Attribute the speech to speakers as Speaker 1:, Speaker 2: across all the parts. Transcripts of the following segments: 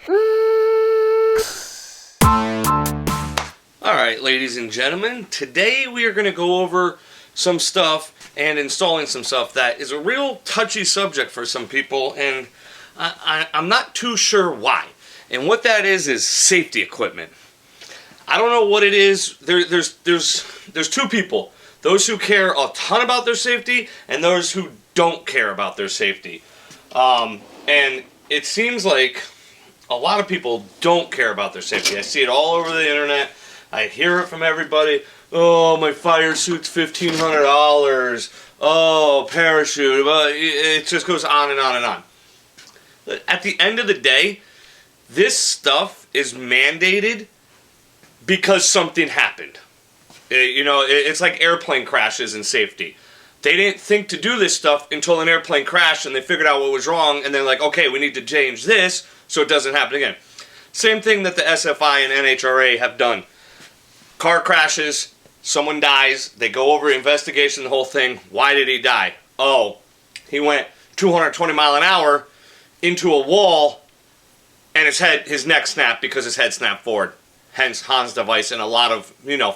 Speaker 1: Alright, ladies and gentlemen, today we are going to go over some stuff and installing some stuff that is a real touchy subject for some people, and I'm not too sure why. And what that is safety equipment. I don't know what it is. There's two people. Those who care a ton about their safety and those who don't care about their safety. And it seems like a lot of people don't care about their safety. I see it all over the internet. I hear it from everybody. Oh, my fire suit's $1,500. Oh, parachute. It just goes on and on and on. At the end of the day, this stuff is mandated because something happened. It's like airplane crashes and safety. They didn't think to do this stuff until an airplane crashed and they figured out what was wrong, and they're like, okay, we need to change this so it doesn't happen again. Same thing that the SFI and NHRA have done. Car crashes, someone dies, they go over investigation, the whole thing. Why did he die? Oh, he went 220 mile an hour into a wall and his neck snapped because his head snapped forward. Hence Hans device in a lot of,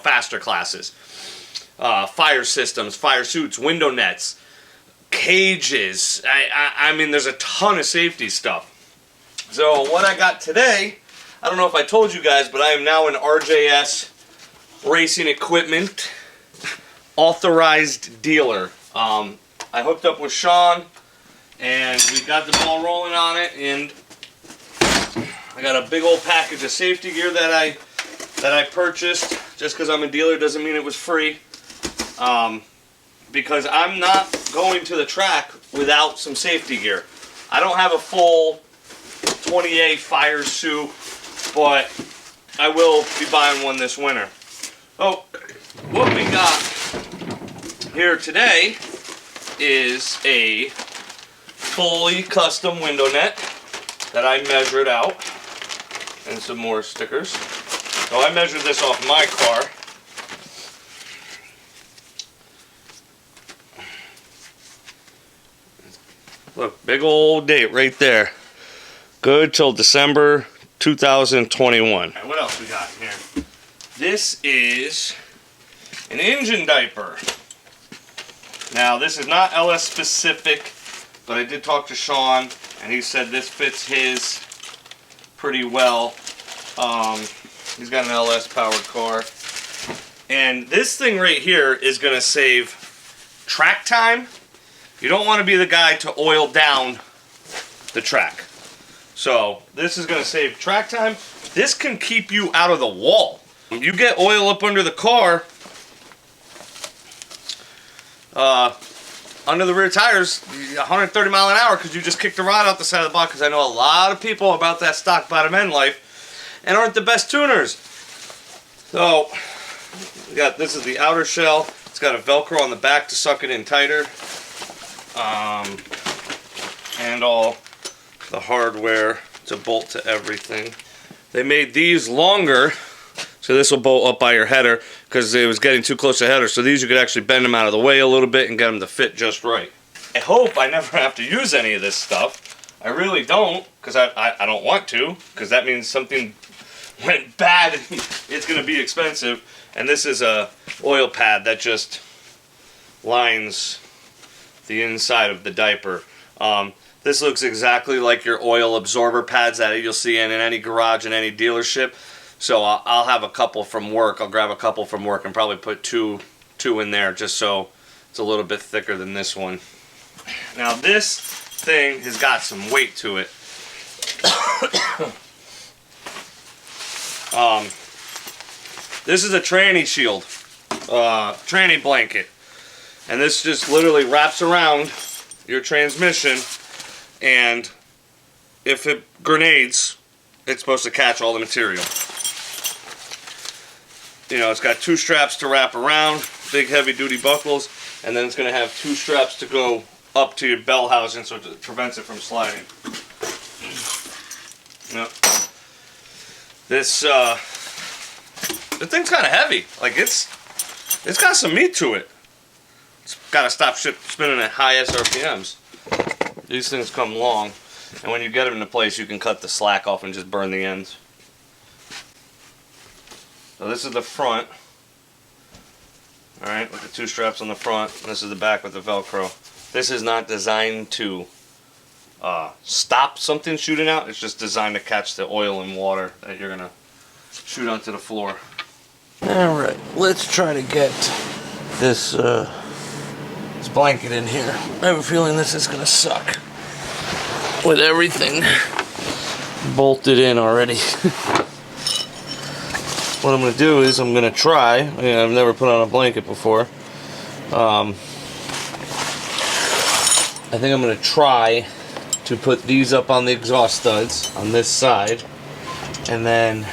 Speaker 1: faster classes. Fire systems, fire suits, window nets, cages. I mean, there's a ton of safety stuff. So what I got today, I don't know if I told you guys, but I am now an RJS racing equipment authorized dealer. I hooked up with Sean, and we got the ball rolling on it, and I got a big old package of safety gear that I purchased. Just because I'm a dealer doesn't mean it was free. Because I'm not going to the track without some safety gear. I don't have a full 20A fire suit, but I will be buying one this winter. Oh, what we got here today is a fully custom window net that I measured out, and some more stickers. So I measured this off my car. Look, big old date right there. Good till December 2021. Right, what else we got here? This is an engine diaper. Now, this is not LS specific, but I did talk to Sean, and he said this fits his pretty well. He's got an LS powered car. And this thing right here is going to save track time. You don't want to be the guy to oil down the track. So this is going to save track time. This can keep you out of the wall. You get oil up under the car, under the rear tires, 130 mile an hour because you just kicked the rod out the side of the block, because I know a lot of people about that stock bottom end life and aren't the best tuners. So this is the outer shell. It's got a Velcro on the back to suck it in tighter. And all the hardware to bolt to everything. They made these longer, so this will bolt up by your header because it was getting too close to the header. So these you could actually bend them out of the way a little bit and get them to fit just right. I hope I never have to use any of this stuff. I really don't, because I don't want to, because that means something went bad and it's going to be expensive. And this is a oil pad that just lines the inside of the diaper. This looks exactly like your oil absorber pads that you'll see in any garage in any dealership. So I'll have a couple from work. I'll grab a couple from work and probably put two in there just so it's a little bit thicker than this one. Now this thing has got some weight to it. This is a tranny shield, tranny blanket. And this just literally wraps around your transmission, and if it grenades, it's supposed to catch all the material. It's got two straps to wrap around, big heavy duty buckles, and then it's going to have two straps to go up to your bell housing so it prevents it from sliding. Yep. The thing's kind of heavy. Like it's got some meat to it. It's got to stop spinning at high SRPMs. These things come long. And when you get them into place, you can cut the slack off and just burn the ends. So this is the front. Alright, with the 2 straps on the front. This is the back with the Velcro. This is not designed to stop something shooting out. It's just designed to catch the oil and water that you're going to shoot onto the floor. Alright, let's try to get this blanket in here. I have a feeling this is going to suck with everything bolted in already. What I'm going to do is I'm going to try. I've never put on a blanket before. I think I'm going to try to put these up on the exhaust studs on this side, and then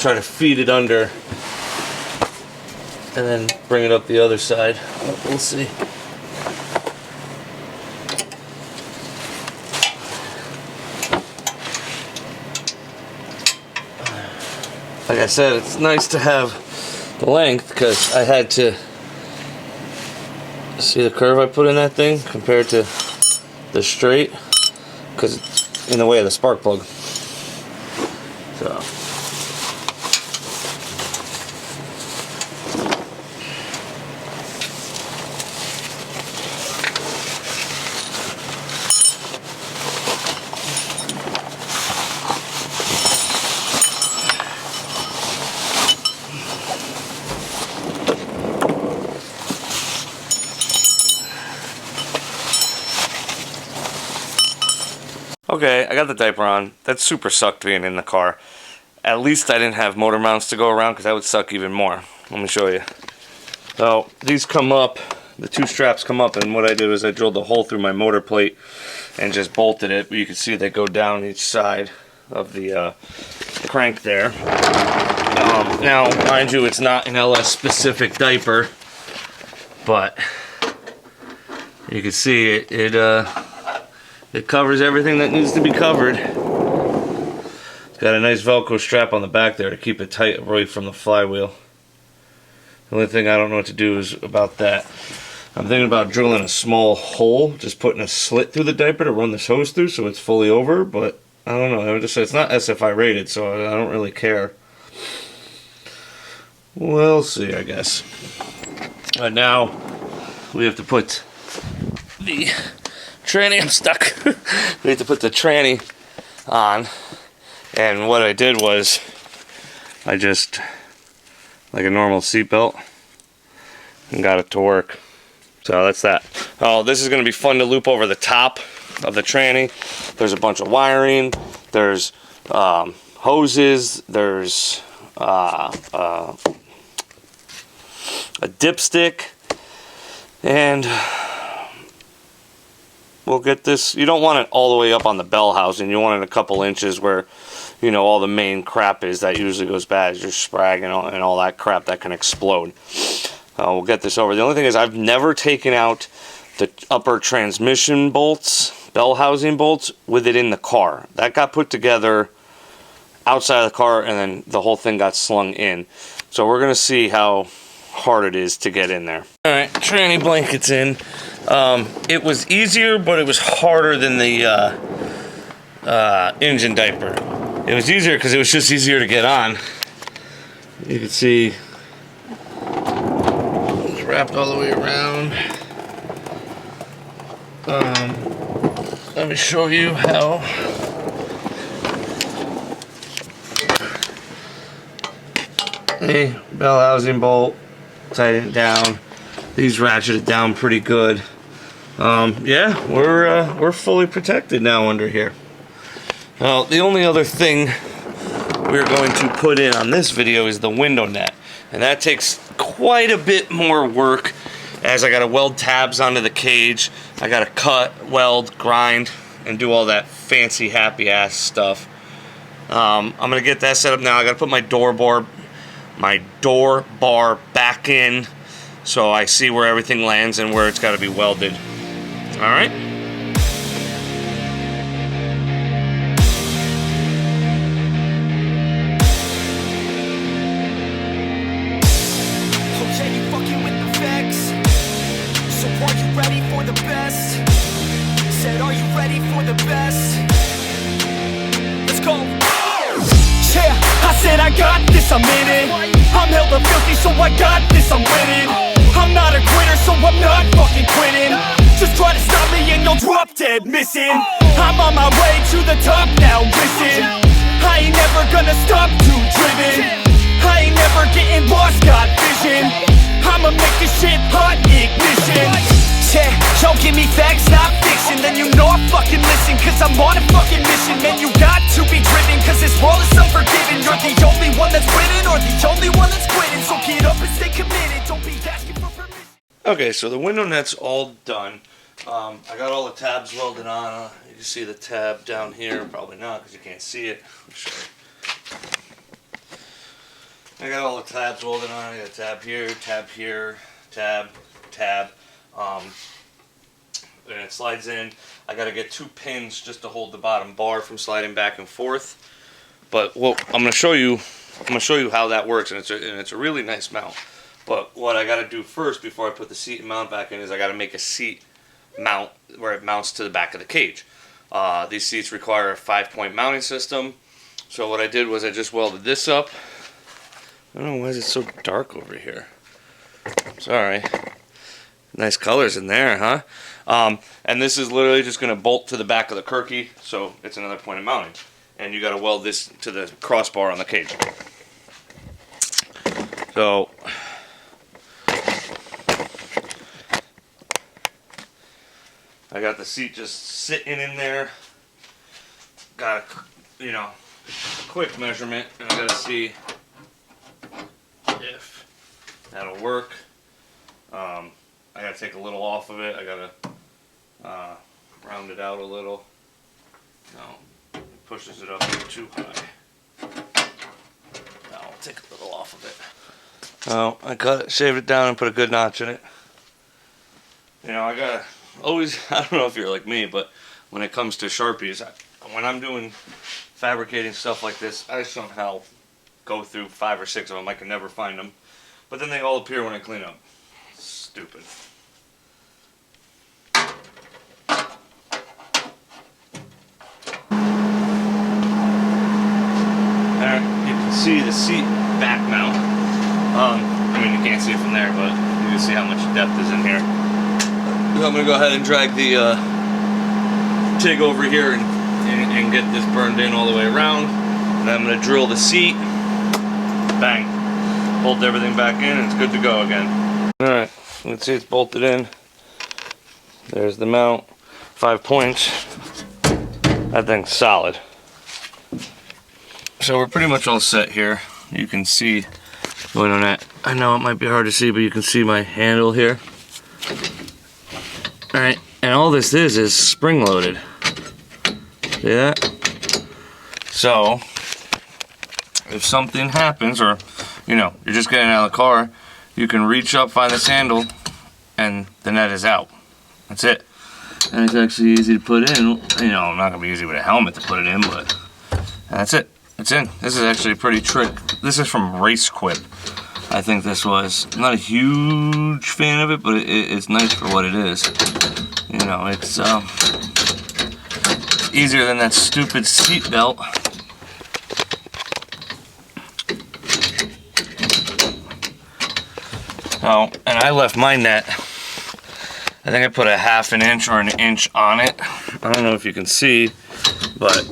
Speaker 1: try to feed it under, and then bring it up the other side. We'll see. Like I said, it's nice to have the length because I had to see the curve I put in that thing compared to the straight, because it's in the way of the spark plug. So okay, I got the diaper on. That super sucked being in the car. At least I didn't have motor mounts to go around, because that would suck even more. Let me show you. So these come up, the 2 straps come up, and what I did was I drilled a hole through my motor plate and just bolted it. But you can see they go down each side of the crank there. Now, mind you, it's not an LS specific diaper, but you can see it covers everything that needs to be covered. It's got a nice Velcro strap on the back there to keep it tight away from the flywheel. The only thing I don't know what to do is about that. I'm thinking about drilling a small hole, just putting a slit through the diaper to run this hose through so it's fully over, but I don't know. I would just say it's not SFI rated, so I don't really care. We'll see, I guess. But now we have to put the tranny, I'm stuck. We have to put the tranny on, and what I did was I just, like a normal seatbelt, and got it to work. So that's that. Oh, this is going to be fun to loop over the top of the tranny. There's a bunch of wiring, there's hoses, there's a dipstick, and we'll get this. You don't want it all the way up on the bell housing. You want it a couple inches where, you know, all the main crap is that usually goes bad. Your sprag and all that crap that can explode. We'll get this over. The only thing is I've never taken out the upper transmission bolts, bell housing bolts, with it in the car. That got put together outside of the car, and then the whole thing got slung in. So we're going to see how hard it is to get in there. Alright, tranny blankets in. It was easier, but it was harder than the engine diaper. It was easier because it was just easier to get on. You can see it's wrapped all the way around. Let me show you how. Hey, bell housing bolt, tighten it down. These ratchet it down pretty good. Yeah, we're fully protected now under here. Now, the only other thing we're going to put in on this video is the window net, and that takes quite a bit more work, as I got to weld tabs onto the cage. I got to cut, weld, grind, and do all that fancy happy ass stuff. I'm gonna get that set up now. I got to put my door bar back in, so I see where everything lands and where it's got to be welded. All right.
Speaker 2: Okay, you fucking with the facts. So why you said, are you ready for the best? Let's go. Yeah, I said I got this, I'm in it. I'm hella filthy, so I got this, I'm winning. I'm not a quitter, so I'm not fucking quitting. Just try to stop me and you'll drop dead missing. I'm on my way to the top now, listen. I ain't never gonna stop, too driven. I ain't never getting lost, got vision. I'ma make this shit hot, ignition. Yeah, y'all give me facts, not fiction. Then you know I fucking listen, cause I'm on a fucking mission. Man, you got to be driven, cause this world is unforgiving. You're the only one that's winning, or the only one that's quitting. So get up and stay committed, don't be asking for permission.
Speaker 1: Okay, so the window net's all done. I got all the tabs welded on. You can see the tab down here. Probably not, because you can't see it. I'll show you. I got all the tabs welded on. I got a tab here, tab, and it slides in. I got to get 2 pins just to hold the bottom bar from sliding back and forth. But what I'm going to show you how that works, and it's a really nice mount. But what I got to do first before I put the seat and mount back in is I got to make a seat mount where it mounts to the back of the cage. These seats require a 5-point mounting system. So what I did was I just welded this up. I don't know, why is it so dark over here? Sorry. Nice colors in there, huh? And this is literally just going to bolt to the back of the Kirky, so it's another point of mounting. And you got to weld this to the crossbar on the cage. So I got the seat just sitting in there. Got a, quick measurement, and I got to see if that'll work. I gotta take a little off of it. I gotta round it out a little. No, it pushes it up too high. Now I'll take a little off of it. Oh, I cut it, shaved it down, and put a good notch in it. I gotta always, I don't know if you're like me, but when it comes to Sharpies, when I'm doing fabricating stuff like this, I somehow go through 5 or 6 of them. I can never find them. But then they all appear when I clean up. Stupid. There, you can see the seat back mount. I mean, you can't see it from there, but you can see how much depth is in here. So I'm going to go ahead and drag the TIG over here and get this burned in all the way around. And I'm going to drill the seat. Bang. Bolt everything back in and it's good to go again. Alright, let's see, it's bolted in. There's the mount. 5 points. That thing's solid. So we're pretty much all set here. You can see going on that. I know it might be hard to see, but you can see my handle here. Alright, and all this is spring loaded. See that? So if something happens, or you're just getting out of the car, you can reach up, find this handle, and the net is out. That's it. And it's actually easy to put in. I'm not gonna be easy with a helmet to put it in, but that's it. It's in. This is actually a pretty trick. This is from Race Quip. I think this was. I'm not a huge fan of it, but it's nice for what it is. It's easier than that stupid seatbelt. Oh, and I left my net. I think I put a 1/2 inch or 1 inch on it. I don't know if you can see, but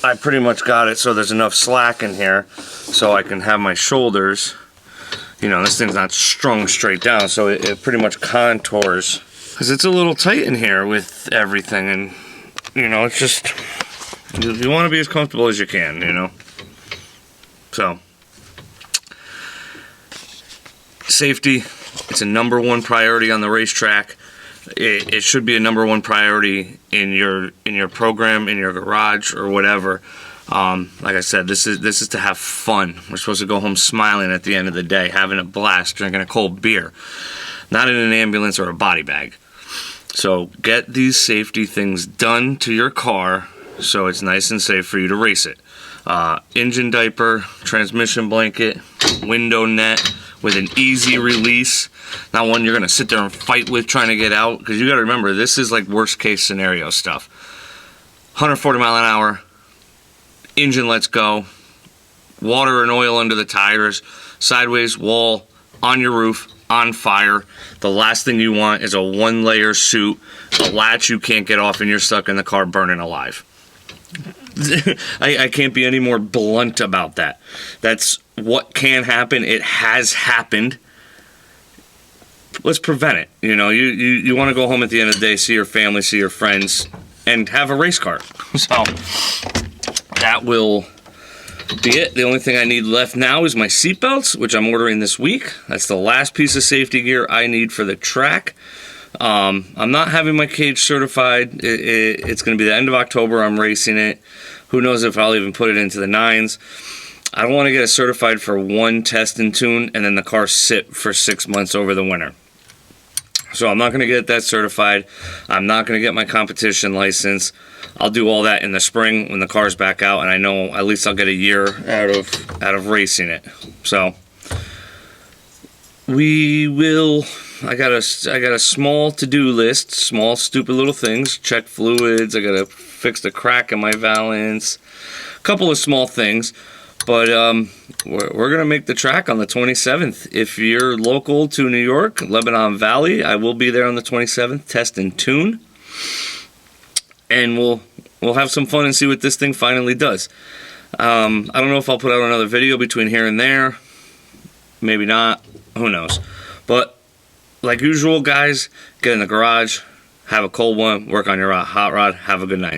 Speaker 1: I pretty much got it so there's enough slack in here so I can have my shoulders. This thing's not strung straight down, so it pretty much contours. Because it's a little tight in here with everything, and, it's just, you want to be as comfortable as you can, So, safety, it's a #1 priority on the racetrack. It should be a #1 priority in your program, in your garage, or whatever. Like I said, this is to have fun. We're supposed to go home smiling at the end of the day, having a blast, drinking a cold beer, not in an ambulance or a body bag. So get these safety things done to your car so it's nice and safe for you to race it. Engine diaper, transmission blanket, window net, with an easy release, not one you're gonna sit there and fight with trying to get out, because you gotta remember, this is like worst case scenario stuff. 140 mile an hour, engine lets go, water and oil under the tires, sideways wall, on your roof, on fire. The last thing you want is a 1-layer suit, a latch you can't get off, and you're stuck in the car burning alive. I can't be any more blunt about that. That's what can happen. It has happened. Let's prevent it. You know, you want to go home at the end of the day, see your family, see your friends, and have a race car. So that will be it. The only thing I need left now is my seatbelts, which I'm ordering this week. That's the last piece of safety gear I need for the track. I'm not having my cage certified. It's going to be the end of October. I'm racing it. Who knows if I'll even put it into the 9s. I don't want to get it certified for one test and tune and then the car sit for 6 months over the winter. So I'm not going to get that certified. I'm not going to get my competition license. I'll do all that in the spring when the car's back out, and I know at least I'll get a year out of racing it. So we will. I got a small to-do list, small stupid little things. Check fluids. I got to fix the crack in my valance. A couple of small things. But we're going to make the track on the 27th. If you're local to New York, Lebanon Valley, I will be there on the 27th, test and tune. And we'll have some fun and see what this thing finally does. I don't know if I'll put out another video between here and there. Maybe not. Who knows. But like usual, guys, get in the garage, have a cold one, work on your hot rod, have a good night.